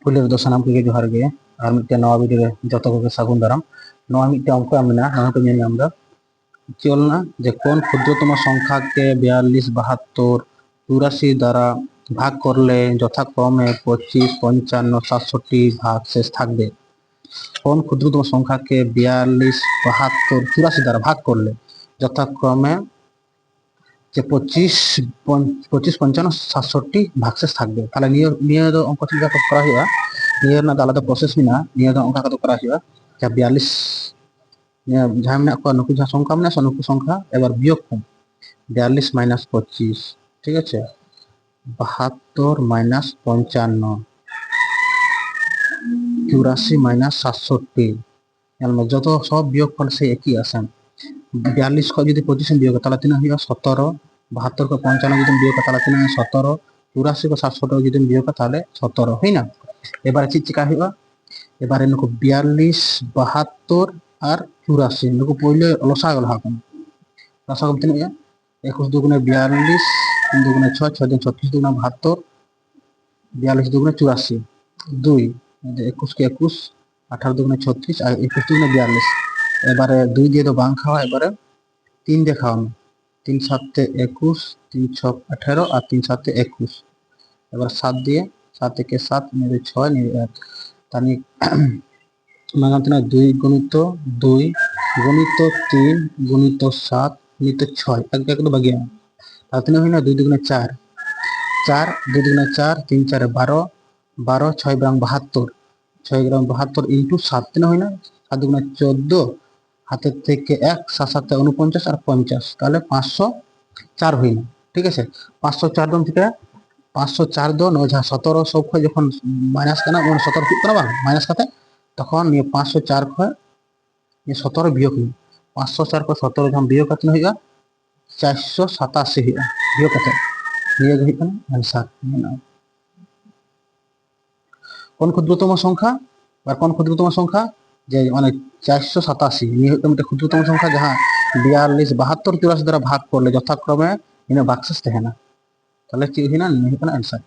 ᱯᱩᱭᱞᱳ ᱨᱮᱫᱚ ᱥᱟᱱᱟᱢ ᱠᱚᱜᱮ ᱡᱚᱦᱟᱨ ᱜᱮ ᱟᱨ ᱢᱤᱫᱴᱮᱱ ᱱᱟᱣᱟ ᱵᱷᱤᱰᱤᱭᱳ ᱨᱮ ᱡᱚᱛᱚ ᱠᱚᱜᱮ ᱥᱟᱹᱜᱩᱱ ᱫᱟᱨᱟᱢ। नवा मिट्टे अंक मेना नवा कोᱧᱮᱞ ᱧᱟᱢ ᱫᱟ चलना जे कौन क्षुद्रतम संख्या के 42 72 84 द्वारा भाग करले यथाक्रमे 25 55 67 भाग शेष থাকবে। कौन क्षुद्रतम संख्या के 42 72 84 द्वारा भाग करले यथाक्रमे যে 25 25 55 67 ভাগ শেষ থাকবে। তাহলে নিয়ে অঙ্ক চিন্তা করা হয় নিয়ে না আলাদা প্রসেস মেনা নিয়ে অঙ্ক করা হয় যা 42 जहाँ में नुकु जहाँ संख्या में नुकु संख्या एबार वियोग कम 42 माइनस 25 ठीक है 72 माइनस 55 84 माइनस 67 जो तो सब वियोग फल से एक ही आसान 42 को जो 25 वियोग ताला तीन हुआ 17 72 को 55 जो वियोग ताला तीन 17 84 को 67 जो वियोग ताले 17 है ना। एबार चीज चिका हुआ एबार नुकु 42 72 और 84 नुकु पहले लसागल हाकम लसागल तीन 21 दुगुने 42 3 दुगुने 6 6 दिन 36 दुगुने 72 42 दुगुने 84 2 21 के 21 18 दुगुने 36 और 21 दुगुने 42 এবারে 2 দিয়ে তো বাং খাওয়া এবারে 3 দিয়ে খাওয়ানো 3 7 21 3 6 18 और 3 7 21 এবার 7 দিয়ে 7 के 7 मेरे 6 मेरे 1 तानी मांगते ना 2 गुणित 2 गुणित 3 गुणित 7 गुणित 6 एक एक तो बगिया ताते ना हुई ना 2 दुगुने 4 4 2 दुगुने 4 3 4 12 12 6 ग्राम 72 6 ग्राम 72 इंटू 7 ना हुई ना 7 दुगुने 14 हाथे থেকে 1 7 7 49 আর 50 তাহলে 504 হই না ঠিক আছে 504 দম থেকে 504 দো 9 17 সব হয় যখন মাইনাস কানা 17 ঠিক না মাইনাস কাতে তখন ये 504 को ये 17 वियोग में 504 को 17 हम वियोग करते होगा 487 हुआ वियोग करते ये होगा आंसर कौन क्षुद्रतम संख्या और कौन क्षुद्रतम संख्या जे माने 487 ये होगा मतलब क्षुद्रतम संख्या जहां 42 72 84 द्वारा भाग करले यथाक्रमे इने भागशेष तहना তাহলে কি হই না আনসার।